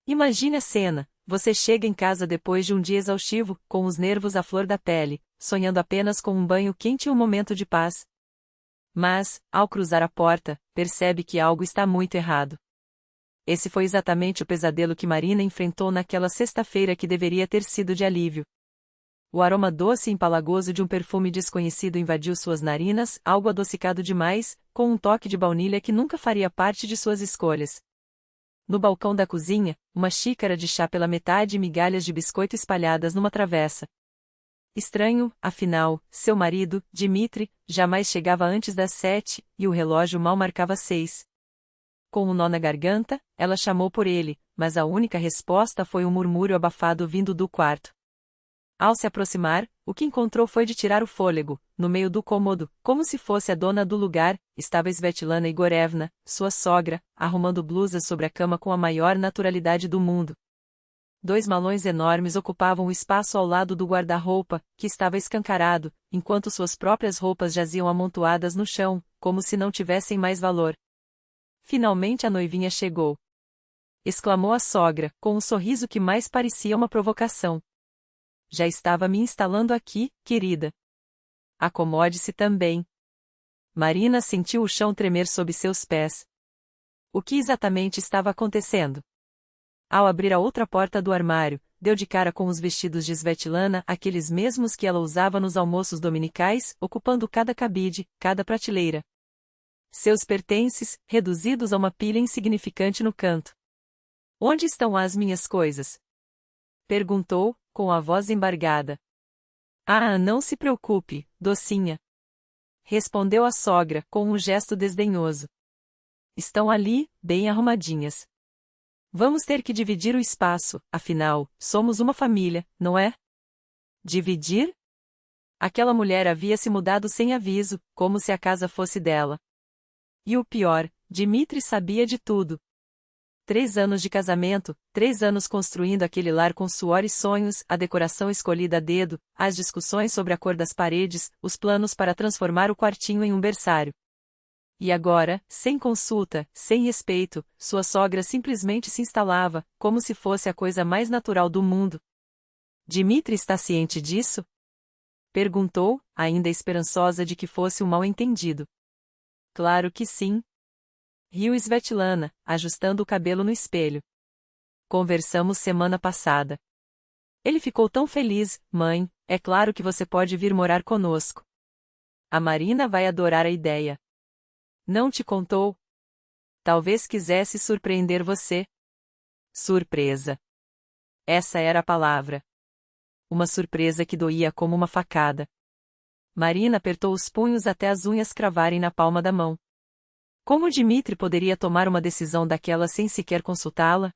Imagine a cena: você chega em casa depois de um dia exaustivo, com os nervos à flor da pele, sonhando apenas com um banho quente e um momento de paz. Mas, ao cruzar a porta, percebe que algo está muito errado. Esse foi exatamente o pesadelo que Marina enfrentou naquela sexta-feira que deveria ter sido de alívio. O aroma doce e empalagoso de um perfume desconhecido invadiu suas narinas, algo adocicado demais, com um toque de baunilha que nunca faria parte de suas escolhas. No balcão da cozinha, uma xícara de chá pela metade e migalhas de biscoito espalhadas numa travessa. Estranho, afinal, seu marido, Dmitri, jamais chegava antes das 7, e o relógio mal marcava 6. Com um nó na garganta, ela chamou por ele, mas a única resposta foi um murmúrio abafado vindo do quarto. Ao se aproximar, o que encontrou foi de tirar o fôlego. No meio do cômodo, como se fosse a dona do lugar, estava Svetlana Igorevna, sua sogra, arrumando blusas sobre a cama com a maior naturalidade do mundo. 2 malões enormes ocupavam o espaço ao lado do guarda-roupa, que estava escancarado, enquanto suas próprias roupas jaziam amontoadas no chão, como se não tivessem mais valor. Finalmente a noivinha chegou. Exclamou a sogra, com um sorriso que mais parecia uma provocação. Já estava me instalando aqui, querida. Acomode-se também. Marina sentiu o chão tremer sob seus pés. O que exatamente estava acontecendo? Ao abrir a outra porta do armário, deu de cara com os vestidos de Svetlana, aqueles mesmos que ela usava nos almoços dominicais, ocupando cada cabide, cada prateleira. Seus pertences, reduzidos a uma pilha insignificante no canto. Onde estão as minhas coisas? Perguntou, com a voz embargada. Ah, não se preocupe, docinha. Respondeu a sogra, com um gesto desdenhoso. Estão ali, bem arrumadinhas. Vamos ter que dividir o espaço, afinal, somos uma família, não é? Dividir? Aquela mulher havia se mudado sem aviso, como se a casa fosse dela. E o pior, Dmitri sabia de tudo. 3 anos de casamento, 3 anos construindo aquele lar com suor e sonhos, a decoração escolhida a dedo, as discussões sobre a cor das paredes, os planos para transformar o quartinho em um berçário. E agora, sem consulta, sem respeito, sua sogra simplesmente se instalava, como se fosse a coisa mais natural do mundo. Dmitri está ciente disso? Perguntou, ainda esperançosa de que fosse um mal-entendido. Claro que sim. Riu Svetlana, ajustando o cabelo no espelho. Conversamos semana passada. Ele ficou tão feliz, mãe, é claro que você pode vir morar conosco. A Marina vai adorar a ideia. Não te contou? Talvez quisesse surpreender você. Surpresa. Essa era a palavra. Uma surpresa que doía como uma facada. Marina apertou os punhos até as unhas cravarem na palma da mão. Como Dmitri poderia tomar uma decisão daquela sem sequer consultá-la?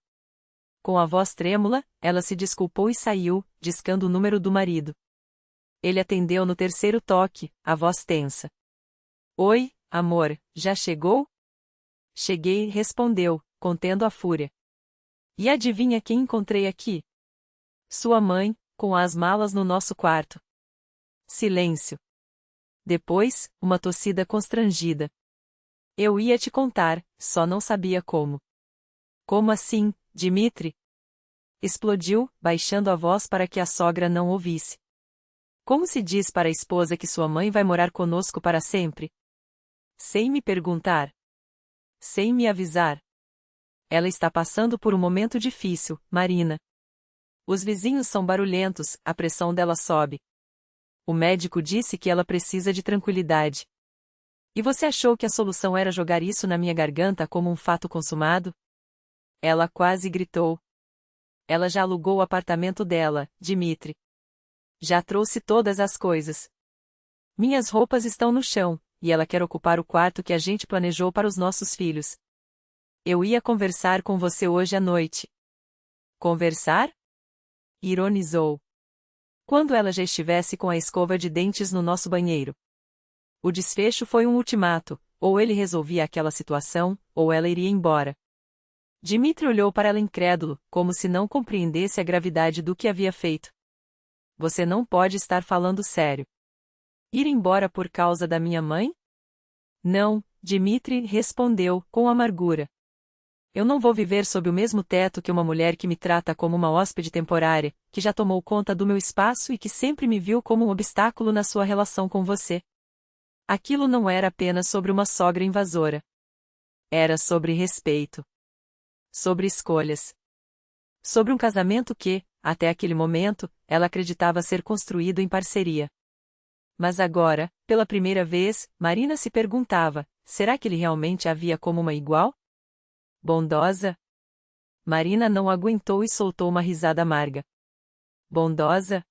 Com a voz trêmula, ela se desculpou e saiu, discando o número do marido. Ele atendeu no terceiro toque, a voz tensa. Oi, amor, já chegou? Cheguei, respondeu, contendo a fúria. E adivinha quem encontrei aqui? Sua mãe, com as malas no nosso quarto. Silêncio. Depois, uma tossida constrangida. Eu ia te contar, só não sabia como. Como assim, Dmitri? Explodiu, baixando a voz para que a sogra não ouvisse. Como se diz para a esposa que sua mãe vai morar conosco para sempre? Sem me perguntar. Sem me avisar. Ela está passando por um momento difícil, Marina. Os vizinhos são barulhentos, a pressão dela sobe. O médico disse que ela precisa de tranquilidade. E você achou que a solução era jogar isso na minha garganta como um fato consumado? Ela quase gritou. Ela já alugou o apartamento dela, Dmitri. Já trouxe todas as coisas. Minhas roupas estão no chão, e ela quer ocupar o quarto que a gente planejou para os nossos filhos. Eu ia conversar com você hoje à noite. Conversar? Ironizou. Quando ela já estivesse com a escova de dentes no nosso banheiro. O desfecho foi um ultimato, ou ele resolvia aquela situação, ou ela iria embora. Dmitri olhou para ela incrédulo, como se não compreendesse a gravidade do que havia feito. Você não pode estar falando sério. Ir embora por causa da minha mãe? Não, Dmitri respondeu, com amargura. Eu não vou viver sob o mesmo teto que uma mulher que me trata como uma hóspede temporária, que já tomou conta do meu espaço e que sempre me viu como um obstáculo na sua relação com você. Aquilo não era apenas sobre uma sogra invasora. Era sobre respeito. Sobre escolhas. Sobre um casamento que, até aquele momento, ela acreditava ser construído em parceria. Mas agora, pela primeira vez, Marina se perguntava: será que ele realmente a via como uma igual? Bondosa? Marina não aguentou e soltou uma risada amarga. Bondosa?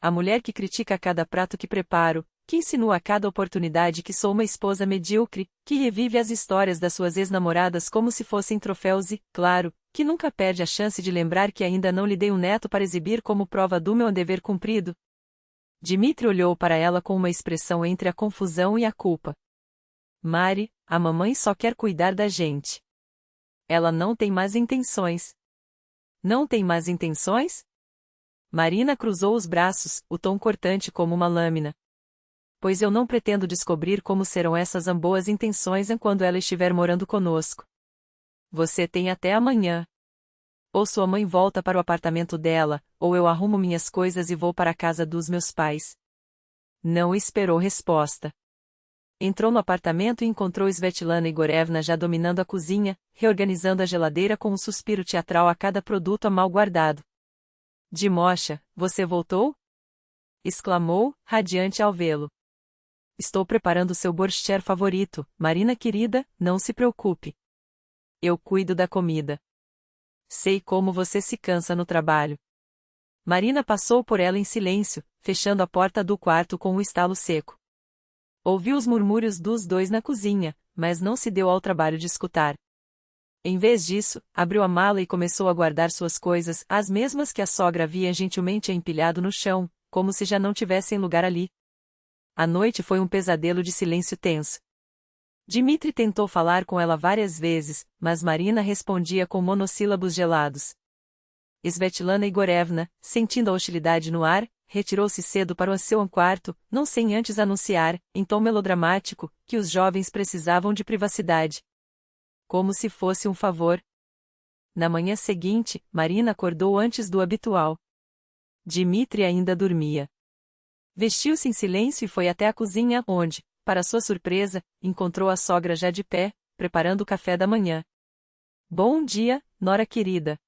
A mulher que critica a cada prato que preparo, que insinua a cada oportunidade que sou uma esposa medíocre, que revive as histórias das suas ex-namoradas como se fossem troféus e, claro, que nunca perde a chance de lembrar que ainda não lhe dei um neto para exibir como prova do meu dever cumprido. Dmitri olhou para ela com uma expressão entre a confusão e a culpa. Mari, a mamãe só quer cuidar da gente. Ela não tem más intenções. Não tem más intenções? Marina cruzou os braços, o tom cortante como uma lâmina. Pois eu não pretendo descobrir como serão essas boas intenções enquanto ela estiver morando conosco. Você tem até amanhã. Ou sua mãe volta para o apartamento dela, ou eu arrumo minhas coisas e vou para a casa dos meus pais. Não esperou resposta. Entrou no apartamento e encontrou Svetlana Igorevna já dominando a cozinha, reorganizando a geladeira com um suspiro teatral a cada produto mal guardado. Dimosha, você voltou? Exclamou, radiante ao vê-lo. Estou preparando seu borscht favorito, Marina querida, não se preocupe. Eu cuido da comida. Sei como você se cansa no trabalho. Marina passou por ela em silêncio, fechando a porta do quarto com um estalo seco. Ouviu os murmúrios dos dois na cozinha, mas não se deu ao trabalho de escutar. Em vez disso, abriu a mala e começou a guardar suas coisas, as mesmas que a sogra havia gentilmente empilhado no chão, como se já não tivessem lugar ali. A noite foi um pesadelo de silêncio tenso. Dmitri tentou falar com ela várias vezes, mas Marina respondia com monossílabos gelados. Svetlana Igorevna, sentindo a hostilidade no ar, retirou-se cedo para o seu quarto, não sem antes anunciar, em tom melodramático, que os jovens precisavam de privacidade. Como se fosse um favor. Na manhã seguinte, Marina acordou antes do habitual. Dmitri ainda dormia. Vestiu-se em silêncio e foi até a cozinha, onde, para sua surpresa, encontrou a sogra já de pé, preparando o café da manhã. Bom dia, nora querida.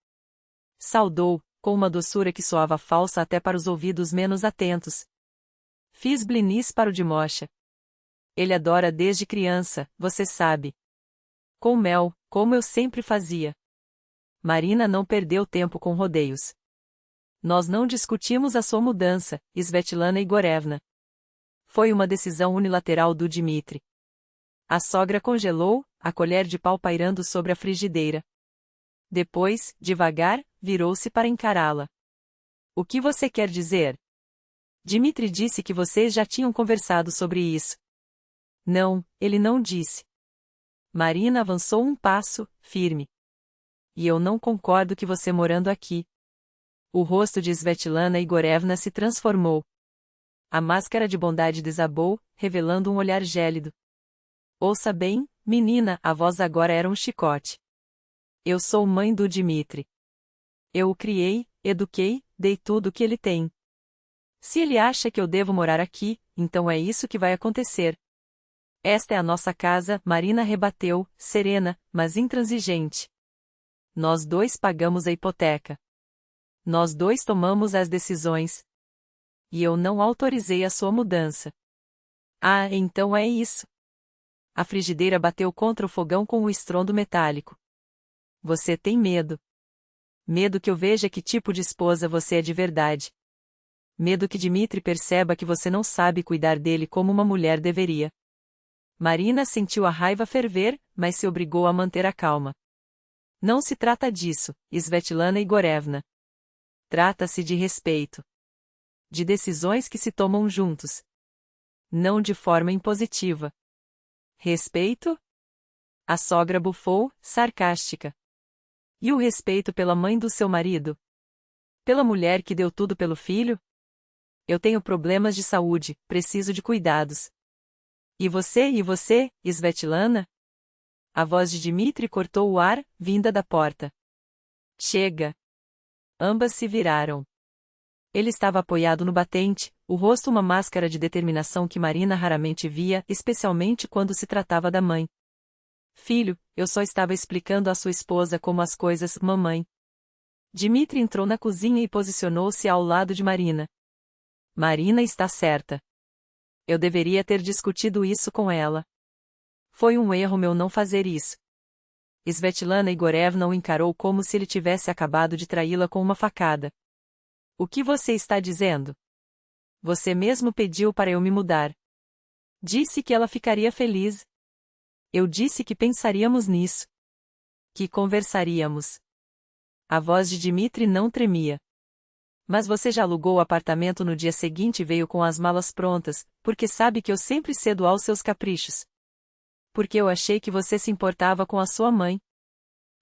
Saudou, com uma doçura que soava falsa até para os ouvidos menos atentos. Fiz blinis para o Dimosha. Ele adora desde criança, você sabe. Com mel, como eu sempre fazia. Marina não perdeu tempo com rodeios. Nós não discutimos a sua mudança, Svetlana Igorevna. Foi uma decisão unilateral do Dmitri. A sogra congelou, a colher de pau pairando sobre a frigideira. Depois, devagar, virou-se para encará-la. O que você quer dizer? Dmitri disse que vocês já tinham conversado sobre isso. Não, ele não disse. Marina avançou um passo, firme. E eu não concordo que você morando aqui. O rosto de Svetlana Igorevna se transformou. A máscara de bondade desabou, revelando um olhar gélido. Ouça bem, menina, a voz agora era um chicote. Eu sou mãe do Dmitri. Eu o criei, eduquei, dei tudo o que ele tem. Se ele acha que eu devo morar aqui, então é isso que vai acontecer. Esta é a nossa casa, Marina rebateu, serena, mas intransigente. Nós dois pagamos a hipoteca. Nós dois tomamos as decisões. E eu não autorizei a sua mudança. Ah, então é isso. A frigideira bateu contra o fogão com um estrondo metálico. Você tem medo. Medo que eu veja que tipo de esposa você é de verdade. Medo que Dmitri perceba que você não sabe cuidar dele como uma mulher deveria. Marina sentiu a raiva ferver, mas se obrigou a manter a calma. Não se trata disso, Svetlana Igorevna. Trata-se de respeito. De decisões que se tomam juntos. Não de forma impositiva. Respeito? A sogra bufou, sarcástica. E o respeito pela mãe do seu marido? Pela mulher que deu tudo pelo filho? Eu tenho problemas de saúde, preciso de cuidados. E você, Svetlana? A voz de Dmitri cortou o ar, vinda da porta. Chega! Ambas se viraram. Ele estava apoiado no batente, o rosto uma máscara de determinação que Marina raramente via, especialmente quando se tratava da mãe. Filho, eu só estava explicando à sua esposa como as coisas, mamãe. Dmitri entrou na cozinha e posicionou-se ao lado de Marina. Marina está certa. Eu deveria ter discutido isso com ela. Foi um erro meu não fazer isso. Svetlana Igorevna o encarou como se ele tivesse acabado de traí-la com uma facada. O que você está dizendo? Você mesmo pediu para eu me mudar. Disse que ela ficaria feliz. Eu disse que pensaríamos nisso. Que conversaríamos. A voz de Dmitri não tremia. Mas você já alugou o apartamento no dia seguinte e veio com as malas prontas, porque sabe que eu sempre cedo aos seus caprichos. Porque eu achei que você se importava com a sua mãe.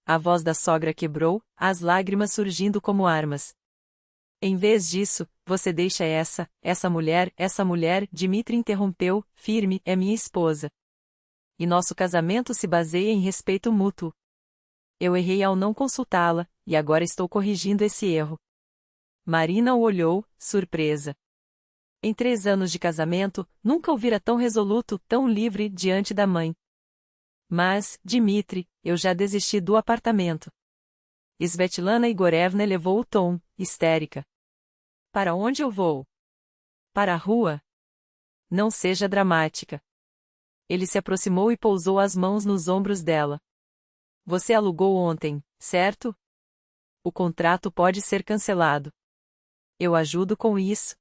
A voz da sogra quebrou, as lágrimas surgindo como armas. Em vez disso, você deixa essa mulher, Dmitri interrompeu, firme, é minha esposa. E nosso casamento se baseia em respeito mútuo. Eu errei ao não consultá-la, e agora estou corrigindo esse erro. Marina o olhou, surpresa. Em 3 anos de casamento, nunca o vira tão resoluto, tão livre, diante da mãe. Mas, Dmitri, eu já desisti do apartamento. Svetlana Igorevna elevou o tom, histérica. Para onde eu vou? Para a rua? Não seja dramática. Ele se aproximou e pousou as mãos nos ombros dela. Você alugou ontem, certo? O contrato pode ser cancelado. Eu ajudo com isso.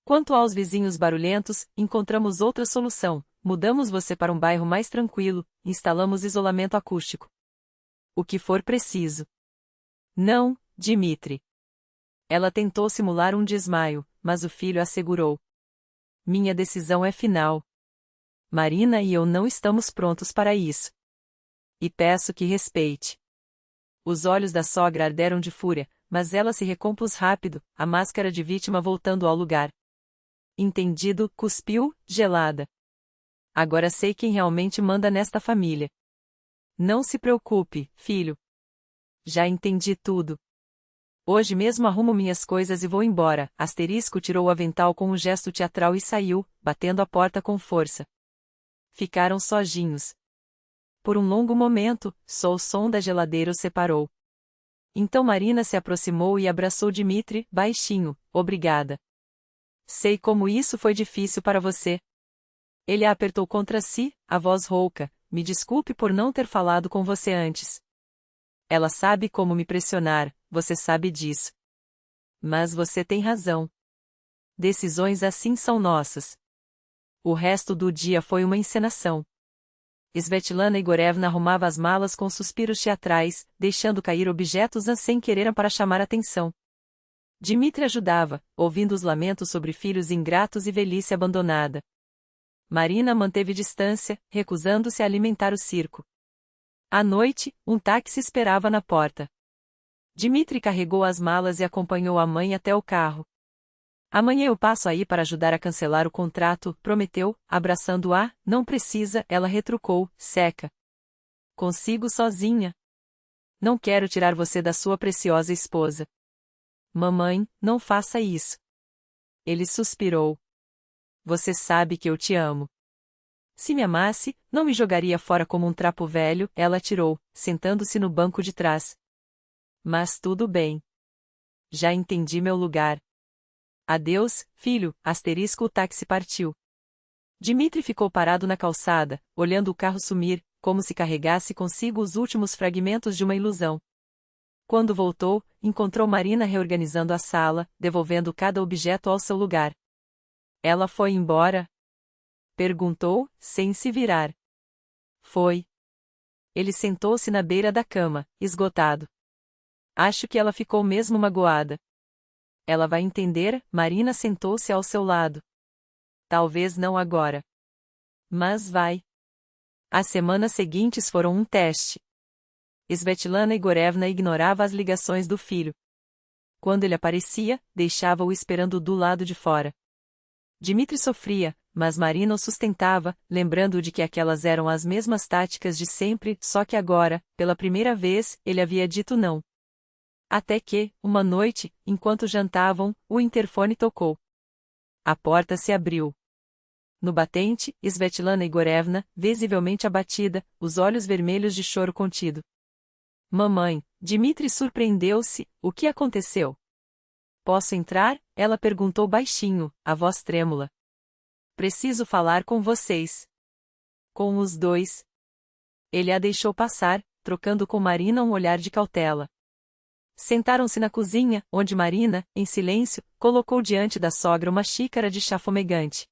Quanto aos vizinhos barulhentos, encontramos outra solução. Mudamos você para um bairro mais tranquilo, instalamos isolamento acústico. O que for preciso. Não, Dmitri. Ela tentou simular um desmaio, mas o filho assegurou. Minha decisão é final. Marina e eu não estamos prontos para isso. E peço que respeite. Os olhos da sogra arderam de fúria, mas ela se recompôs rápido, a máscara de vítima voltando ao lugar. Entendido, cuspiu, gelada. Agora sei quem realmente manda nesta família. Não se preocupe, filho. Já entendi tudo. Hoje mesmo arrumo minhas coisas e vou embora. Asterisco tirou o avental com um gesto teatral e saiu, batendo a porta com força. Ficaram sozinhos. Por um longo momento, só o som da geladeira os separou. Então Marina se aproximou e abraçou Dmitri, baixinho, obrigada. Sei como isso foi difícil para você. Ele a apertou contra si, a voz rouca, me desculpe por não ter falado com você antes. Ela sabe como me pressionar, você sabe disso. Mas você tem razão. Decisões assim são nossas. O resto do dia foi uma encenação. Svetlana Igorevna arrumava as malas com suspiros teatrais, deixando cair objetos sem querer para chamar atenção. Dmitri ajudava, ouvindo os lamentos sobre filhos ingratos e velhice abandonada. Marina manteve distância, recusando-se a alimentar o circo. À noite, um táxi esperava na porta. Dmitri carregou as malas e acompanhou a mãe até o carro. Amanhã eu passo aí para ajudar a cancelar o contrato, prometeu, abraçando-a. Não precisa, ela retrucou, seca. Consigo sozinha. Não quero tirar você da sua preciosa esposa. Mamãe, não faça isso. Ele suspirou. Você sabe que eu te amo. Se me amasse, não me jogaria fora como um trapo velho, ela tirou, sentando-se no banco de trás. Mas tudo bem. Já entendi meu lugar. Adeus, filho, o táxi partiu. Dmitri ficou parado na calçada, olhando o carro sumir, como se carregasse consigo os últimos fragmentos de uma ilusão. Quando voltou, encontrou Marina reorganizando a sala, devolvendo cada objeto ao seu lugar. Ela foi embora? Perguntou, sem se virar. Foi. Ele sentou-se na beira da cama, esgotado. Acho que ela ficou mesmo magoada. Ela vai entender, Marina sentou-se ao seu lado. Talvez não agora. Mas vai. As semanas seguintes foram um teste. Svetlana Igorevna ignorava as ligações do filho. Quando ele aparecia, deixava-o esperando do lado de fora. Dmitri sofria, mas Marina o sustentava, lembrando de que aquelas eram as mesmas táticas de sempre, só que agora, pela primeira vez, ele havia dito não. Até que, uma noite, enquanto jantavam, o interfone tocou. A porta se abriu. No batente, Svetlana Igorevna, visivelmente abatida, os olhos vermelhos de choro contido. Mamãe, Dmitri surpreendeu-se, o que aconteceu? Posso entrar? Ela perguntou baixinho, a voz trêmula. Preciso falar com vocês. Com os dois. Ele a deixou passar, trocando com Marina um olhar de cautela. Sentaram-se na cozinha, onde Marina, em silêncio, colocou diante da sogra uma xícara de chá fumegante.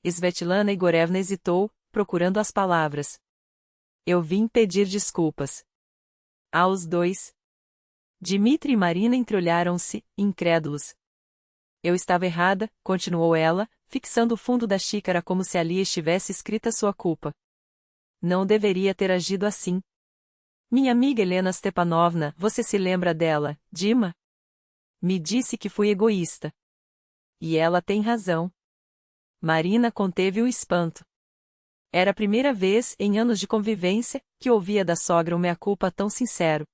Svetlana Igorevna hesitou, procurando as palavras. Eu vim pedir desculpas. Aos dois. Dmitri e Marina entreolharam-se, incrédulos. Eu estava errada, continuou ela, fixando o fundo da xícara como se ali estivesse escrita sua culpa. Não deveria ter agido assim. Minha amiga Helena Stepanovna, você se lembra dela, Dima? Me disse que fui egoísta. E ela tem razão. Marina conteve o espanto. Era a primeira vez, em anos de convivência, que ouvia da sogra um meia-culpa tão sincero.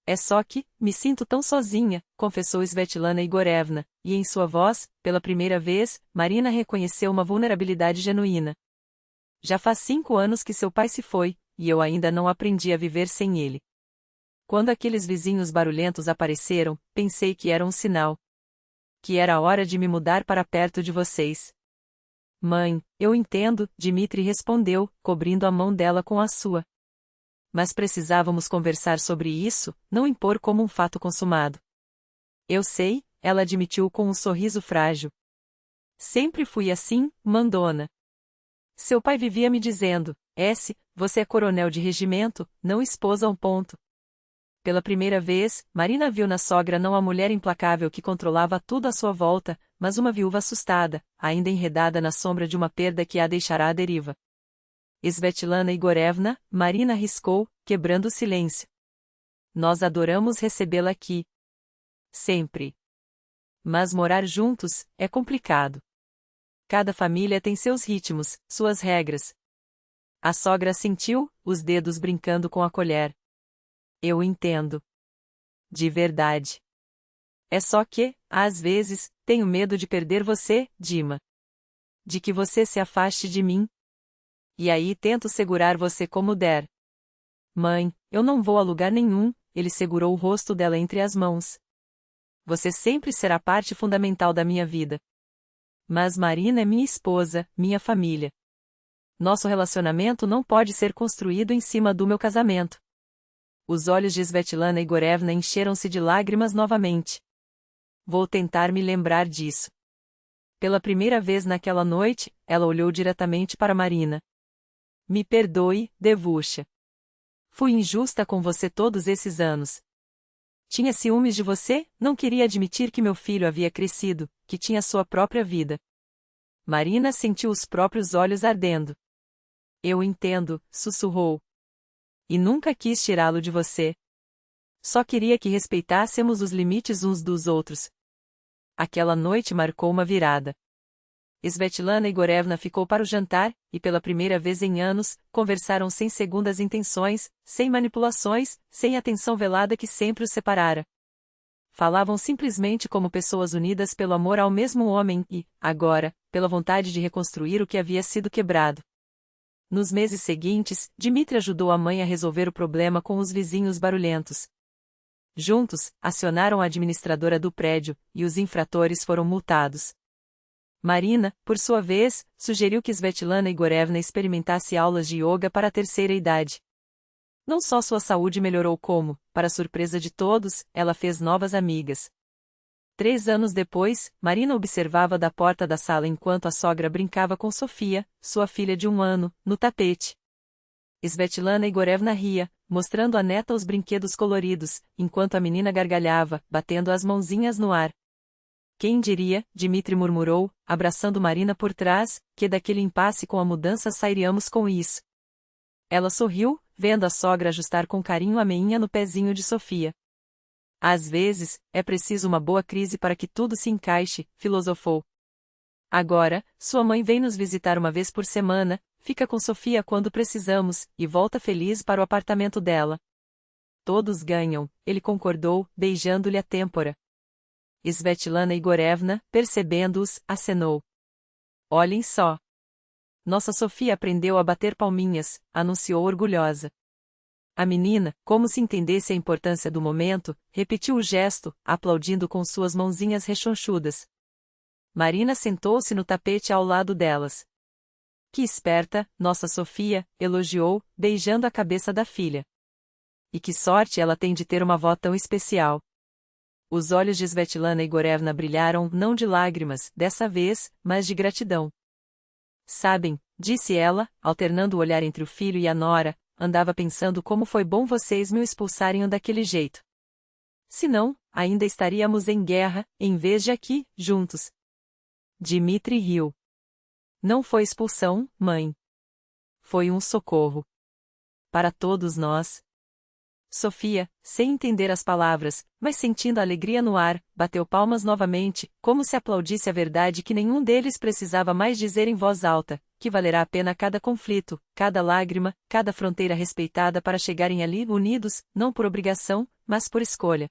É só que, me sinto tão sozinha, confessou Svetlana Igorevna, e em sua voz, pela primeira vez, Marina reconheceu uma vulnerabilidade genuína. Já faz 5 anos que seu pai se foi, e eu ainda não aprendi a viver sem ele. Quando aqueles vizinhos barulhentos apareceram, pensei que era um sinal. Que era a hora de me mudar para perto de vocês. Mãe, eu entendo, Dmitri respondeu, cobrindo a mão dela com a sua. Mas precisávamos conversar sobre isso, não impor como um fato consumado. Eu sei, ela admitiu com um sorriso frágil. Sempre fui assim, mandona. Seu pai vivia me dizendo, você é coronel de regimento, não esposa a um ponto. Pela primeira vez, Marina viu na sogra não a mulher implacável que controlava tudo à sua volta, mas uma viúva assustada, ainda enredada na sombra de uma perda que a deixará à deriva. Svetlana Igorevna, Marina arriscou, quebrando o silêncio. Nós adoramos recebê-la aqui. Sempre. Mas morar juntos, é complicado. Cada família tem seus ritmos, suas regras. A sogra sentiu, os dedos brincando com a colher. Eu entendo. De verdade. É só que, às vezes, tenho medo de perder você, Dima. De que você se afaste de mim. E aí tento segurar você como der. Mãe, eu não vou a lugar nenhum, ele segurou o rosto dela entre as mãos. Você sempre será parte fundamental da minha vida. Mas Marina é minha esposa, minha família. Nosso relacionamento não pode ser construído em cima do meu casamento. Os olhos de Svetlana Igorevna encheram-se de lágrimas novamente. Vou tentar me lembrar disso. Pela primeira vez naquela noite, ela olhou diretamente para Marina. Me perdoe, Devusha. Fui injusta com você todos esses anos. Tinha ciúmes de você, não queria admitir que meu filho havia crescido, que tinha sua própria vida. Marina sentiu os próprios olhos ardendo. Eu entendo, sussurrou. E nunca quis tirá-lo de você. Só queria que respeitássemos os limites uns dos outros. Aquela noite marcou uma virada. Svetlana Igorevna ficou para o jantar, e pela primeira vez em anos, conversaram sem segundas intenções, sem manipulações, sem a tensão velada que sempre os separara. Falavam simplesmente como pessoas unidas pelo amor ao mesmo homem e, agora, pela vontade de reconstruir o que havia sido quebrado. Nos meses seguintes, Dmitri ajudou a mãe a resolver o problema com os vizinhos barulhentos. Juntos, acionaram a administradora do prédio, e os infratores foram multados. Marina, por sua vez, sugeriu que Svetlana Igorevna experimentasse aulas de yoga para a terceira idade. Não só sua saúde melhorou como, para surpresa de todos, ela fez novas amigas. 3 anos depois, Marina observava da porta da sala enquanto a sogra brincava com Sofia, sua filha de 1 ano, no tapete. Svetlana Igorevna ria, mostrando à neta os brinquedos coloridos, enquanto a menina gargalhava, batendo as mãozinhas no ar. Quem diria, Dmitri murmurou, abraçando Marina por trás, que daquele impasse com a mudança sairíamos com isso. Ela sorriu, vendo a sogra ajustar com carinho a meinha no pezinho de Sofia. Às vezes, é preciso uma boa crise para que tudo se encaixe, filosofou. Agora, sua mãe vem nos visitar uma vez por semana, fica com Sofia quando precisamos, e volta feliz para o apartamento dela. Todos ganham, ele concordou, beijando-lhe a têmpora. Svetlana Igorevna, percebendo-os, acenou. Olhem só. Nossa Sofia aprendeu a bater palminhas, anunciou orgulhosa. A menina, como se entendesse a importância do momento, repetiu o gesto, aplaudindo com suas mãozinhas rechonchudas. Marina sentou-se no tapete ao lado delas. Que esperta, nossa Sofia, elogiou, beijando a cabeça da filha. E que sorte ela tem de ter uma avó tão especial. Os olhos de Svetlana Igorevna brilharam não de lágrimas, dessa vez, mas de gratidão. Sabem, disse ela, alternando o olhar entre o filho e a nora, andava pensando como foi bom vocês me expulsarem daquele jeito. Senão, ainda estaríamos em guerra, em vez de aqui, juntos. Dmitri riu. Não foi expulsão, mãe. Foi um socorro. Para todos nós. Sofia, sem entender as palavras, mas sentindo a alegria no ar, bateu palmas novamente, como se aplaudisse a verdade que nenhum deles precisava mais dizer em voz alta, que valerá a pena cada conflito, cada lágrima, cada fronteira respeitada para chegarem ali unidos, não por obrigação, mas por escolha.